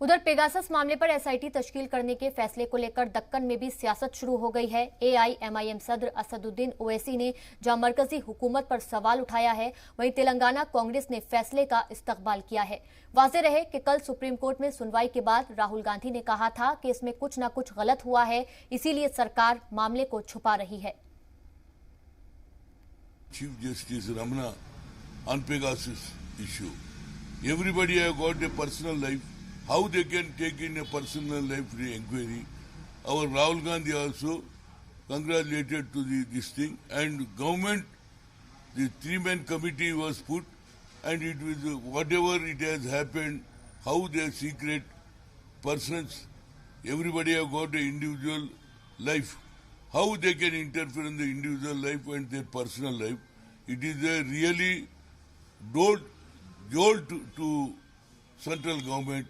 उधर पेगासस मामले पर एसआईटी तश्कील करने के फैसले को लेकर दक्कन में भी सियासत शुरू हो गई है। एआईएमआईएम सदर असदुद्दीन ओवैसी ने जहां मरकजी हुकूमत पर सवाल उठाया है, वहीं तेलंगाना कांग्रेस ने फैसले का इस्तकबाल किया है। वाज़ेह रहे कि कल सुप्रीम कोर्ट में सुनवाई के बाद राहुल गांधी ने कहा था कि इसमें कुछ न कुछ गलत हुआ है, इसीलिए सरकार मामले को छुपा रही है। Chief Justice Ramana on Pegasus issue. Everybody have got a personal life. How they can take in a personal life inquiry? Our Rahul Gandhi also congratulated to this thing, and government, the three-man committee was put, and it was whatever it has happened, how their secret persons, everybody have got an individual life. How they can interfere in the individual life and their personal life. It is a really jolt to central government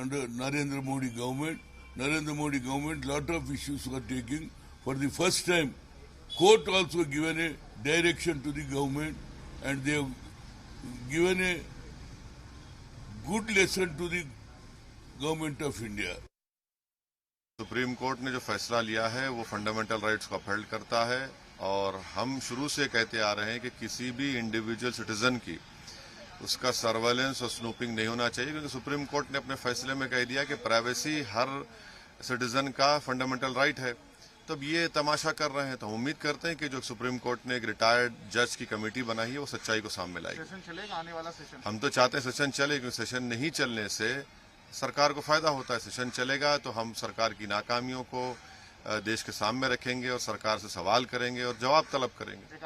under Narendra Modi government. Narendra Modi government, lot of issues were taking. For the first time, court also given a direction to the government, and they have given a good lesson to the government of India. Supreme court ने जो फैसला लिया है वो fundamental rights को uphold करता है, और हम शुरू से कहते आ रहे हैं कि किसी भी इंडिविजुअल सिटीजन की उसका सर्वेलेंस और स्नूपिंग नहीं होना चाहिए, क्योंकि सुप्रीम कोर्ट ने अपने फैसले में कह दिया कि प्राइवेसी हर सिटीजन का फंडामेंटल राइट है। तो अब ये तमाशा कर रहे हैं, तो हम उम्मीद करते हैं कि जो सुप्रीम कोर्ट ने एक रिटायर्ड जज की कमेटी बनाई है वो सच्चाई को सामने लाएगी। सेशन चलेगा आने वाला सेशन? हम तो चाहते हैं सेशन चले, क्योंकि सेशन नहीं चलने से सरकार को फायदा होता है। सेशन चलेगा तो हम सरकार की नाकामियों को देश के सामने रखेंगे और सरकार से सवाल करेंगे और जवाब तलब करेंगे।